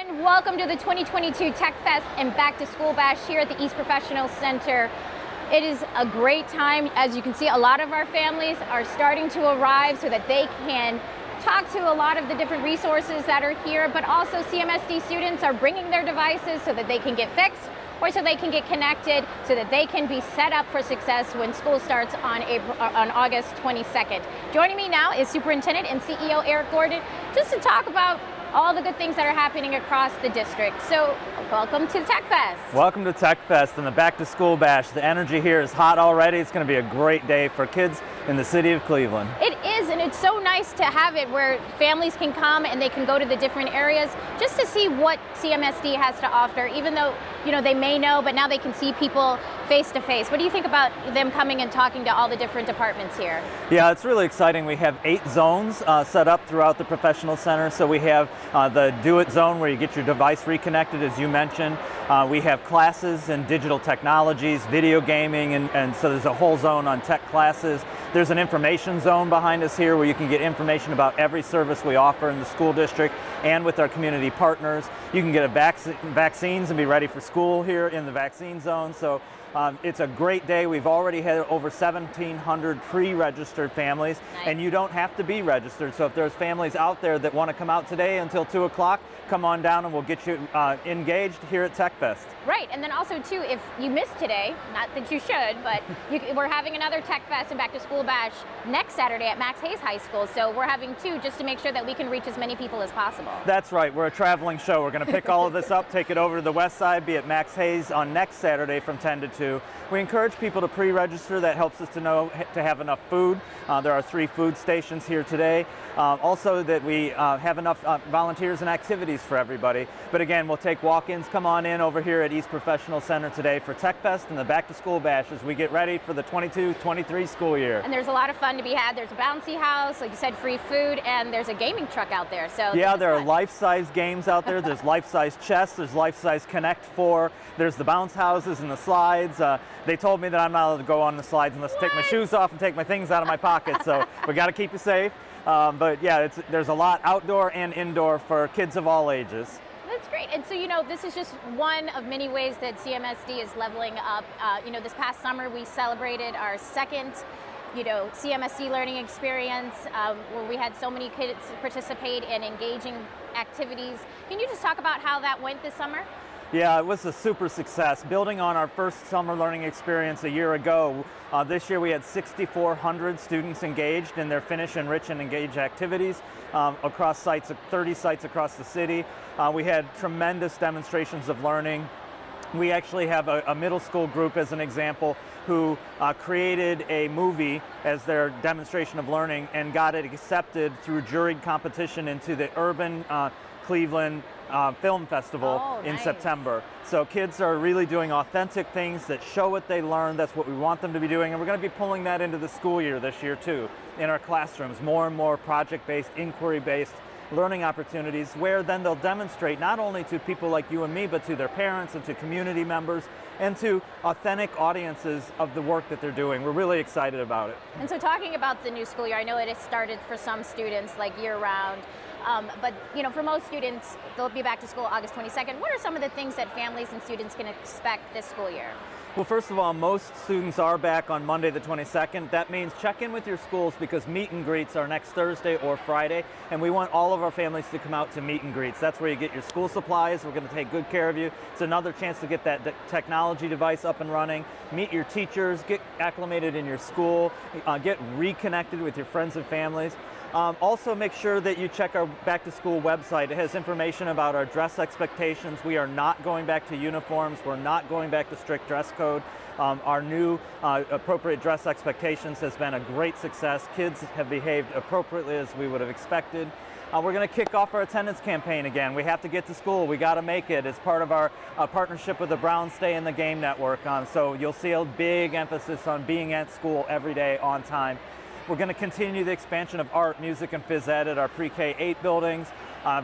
everyone. Welcome to the 2022 Tech Fest and Back to School Bash here at the East Professional Center. It is a great time. As you can see, a lot of our families are starting to arrive so that they can talk to a lot of the different resources that are here, but also CMSD students are bringing their devices so that they can get fixed or so they can get connected so that they can be set up for success when school starts on August 22nd. Joining me now is Superintendent and CEO Eric Gordon, just to talk about all the good things that are happening across the district. So welcome to Tech Fest. Welcome to Tech Fest and the Back to School Bash. The energy here is hot already. It's going to be a great day for kids in the city of Cleveland. It is, and it's so nice to have it where families can come and they can go to the different areas just to see what CMSD has to offer, even though, you know, they may know, but now they can see people face to face. What do you think about them coming and talking to all the different departments here? Yeah, it's really exciting. We have 8 zones set up throughout the professional center. So we have the Do It zone where you get your device reconnected, as you mentioned. We have classes in digital technologies, video gaming, and so there's a whole zone on tech classes. There's an information zone behind us here where you can get information about every service we offer in the school district and with our community partners. You can get vaccines and be ready for school here in the vaccine zone. So it's a great day. We've already had over 1,700 pre-registered families, nice. And you don't have to be registered. So if there's families out there that want to come out today until 2 o'clock, come on down and we'll get you engaged here at Tech Fest. Right, and then also too, if you missed today, not that you should, but we're having another Tech Fest and Back to School Bash next Saturday at Max Hayes High School. So we're having 2 just to make sure that we can reach as many people as possible. That's right, we're a traveling show. We're going to pick all of this up, take it over to the west side, be at Max Hayes on next Saturday from 10 to 2. We encourage people to pre-register. That helps us to know to have enough food. There are 3 food stations here today. Also that we have enough volunteers and activities for everybody. But again, we'll take walk-ins. Come on in over here at East Professional Center today for Tech Fest and the Back to School Bash as we get ready for the 22-23 school year. And there's a lot of fun to be had. There's a bouncy house, like you said, free food, and there's a gaming truck out there. So yeah, there are life-size games out there. There's life-size chess. There's life-size Connect 4. There's the bounce houses and the slides. They told me that I'm not allowed to go on the slides unless I take my shoes off and take my things out of my pocket. So we got to keep you safe. But yeah, there's a lot outdoor and indoor for kids of all ages. That's great. And so, you know, this is just one of many ways that CMSD is leveling up. You know, this past summer we celebrated our second, you know, CMSD learning experience where we had so many kids participate in engaging activities. Can you just talk about how that went this summer? Yeah, it was a super success. Building on our first summer learning experience a year ago, this year we had 6,400 students engaged in their Finish, Enrich, and Engage activities across sites, 30 sites across the city. We had tremendous demonstrations of learning. We actually have a middle school group, as an example, who created a movie as their demonstration of learning and got it accepted through juried competition into the Urban Cleveland Film Festival in September. So kids are really doing authentic things that show what they learned. That's what we want them to be doing, and we're going to be pulling that into the school year this year too in our classrooms. More and more project-based, inquiry-based learning opportunities where then they'll demonstrate not only to people like you and me, but to their parents and to community members and to authentic audiences of the work that they're doing. We're really excited about it. And so talking about the new school year, I know it has started for some students like year-round. But you know, for most students, they'll be back to school August 22nd. What are some of the things that families and students can expect this school year? Well, first of all, most students are back on Monday the 22nd. That means check in with your schools because meet and greets are next Thursday or Friday, and we want all of our families to come out to meet and greets. That's where you get your school supplies. We're going to take good care of you. It's another chance to get that technology device up and running, meet your teachers, get acclimated in your school, get reconnected with your friends and families. Also make sure that you check our back to school website. It has information about our dress expectations. We are not going back to uniforms. We're not going back to strict dress code. Our new appropriate dress expectations has been a great success. Kids have behaved appropriately as we would have expected. We're going to kick off our attendance campaign again. We have to get to school. We got to make it. It's part of our partnership with the Brown Stay in the Game Network. So you'll see a big emphasis on being at school every day on time. We're going to continue the expansion of art, music, and phys ed at our pre-K-8 buildings.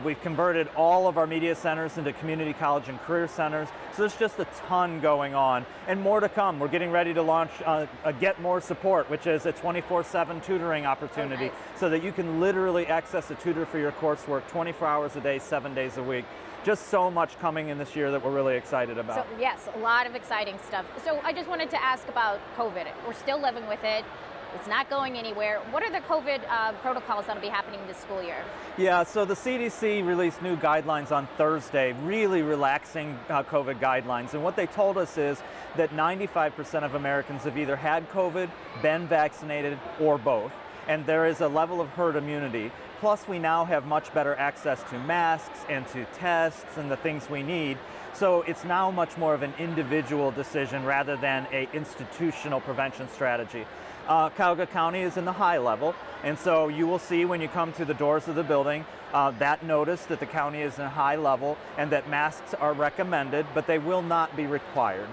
We've converted all of our media centers into community college and career centers. So there's just a ton going on and more to come. We're getting ready to launch a Get More Support, which is a 24/7 tutoring opportunity. Oh, nice. So that you can literally access a tutor for your coursework 24 hours a day, 7 days a week. Just so much coming in this year that we're really excited about. So yes, a lot of exciting stuff. So I just wanted to ask about COVID. We're still living with it. It's not going anywhere. What are the COVID protocols that will be happening this school year? Yeah, so the CDC released new guidelines on Thursday, really relaxing COVID guidelines. And what they told us is that 95% of Americans have either had COVID, been vaccinated, or both. And there is a level of herd immunity. Plus, we now have much better access to masks and to tests and the things we need. So it's now much more of an individual decision rather than an institutional prevention strategy. Cuyahoga County is in the high level, and so you will see when you come to the doors of the building that notice that the county is in high level and that masks are recommended, but they will not be required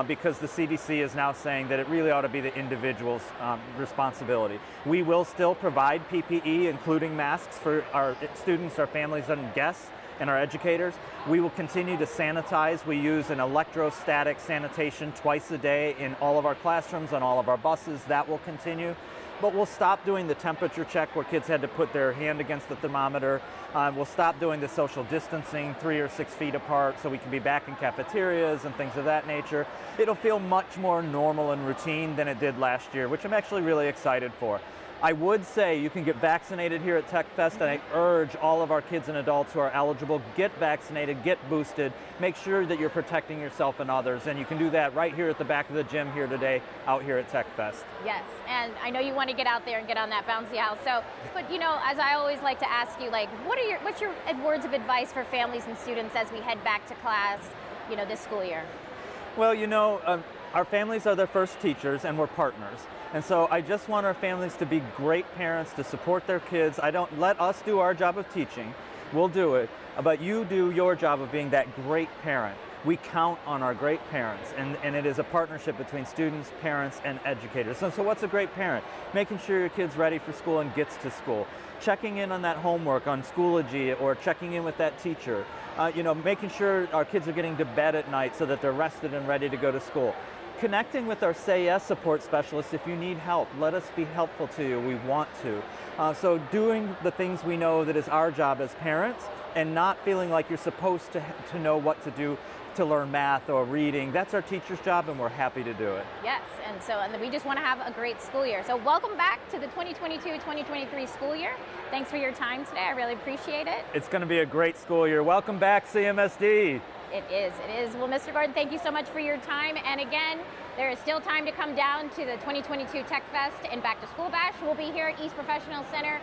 because the CDC is now saying that it really ought to be the individual's responsibility. We will still provide PPE, including masks, for our students, our families, and guests, and our educators. We will continue to sanitize. We use an electrostatic sanitation twice a day in all of our classrooms, on all of our buses. That will continue. But we'll stop doing the temperature check where kids had to put their hand against the thermometer. We'll stop doing the social distancing 3 or 6 feet apart so we can be back in cafeterias and things of that nature. It'll feel much more normal and routine than it did last year, which I'm actually really excited for. I would say you can get vaccinated here at Tech Fest, and I urge all of our kids and adults who are eligible, get vaccinated, get boosted, make sure that you're protecting yourself and others, and you can do that right here at the back of the gym here today, out here at Tech Fest. Yes, and I know you want to get out there and get on that bouncy house. So, but you know, as I always like to ask you, like, what's your words of advice for families and students as we head back to class, you know, this school year? Well, you know, our families are their first teachers, and we're partners. And so I just want our families to be great parents, to support their kids. I don't let us do our job of teaching. We'll do it. But you do your job of being that great parent. We count on our great parents, and it is a partnership between students, parents, and educators. And so what's a great parent? Making sure your kid's ready for school and gets to school. Checking in on that homework on Schoology, or checking in with that teacher. You know, making sure our kids are getting to bed at night so that they're rested and ready to go to school. Connecting with our Say Yes support specialists if you need help. Let us be helpful to you. We want to. So doing the things we know that is our job as parents, and not feeling like you're supposed to know what to do to learn math or reading. That's our teacher's job, and we're happy to do it. Yes, and we just want to have a great school year. So welcome back to the 2022-2023 school year. Thanks for your time today. I really appreciate it. It's going to be a great school year. Welcome back, CMSD. It is. Well, Mr. Gordon, thank you so much for your time. And again, there is still time to come down to the 2022 Tech Fest and Back to School Bash. We'll be here at East Professional Center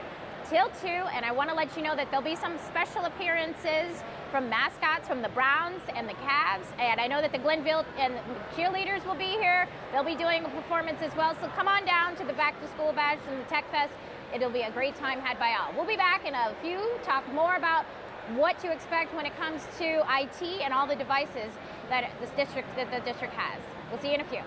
till 2, and I want to let you know that there'll be some special appearances from mascots from the Browns and the Cavs, and I know that the Glenville and cheerleaders will be here. They'll be doing a performance as well, so come on down to the Back to School Bash and the Tech Fest. It'll be a great time had by all. We'll be back in a few, talk more about what to expect when it comes to IT and all the devices that the district has. We'll see you in a few.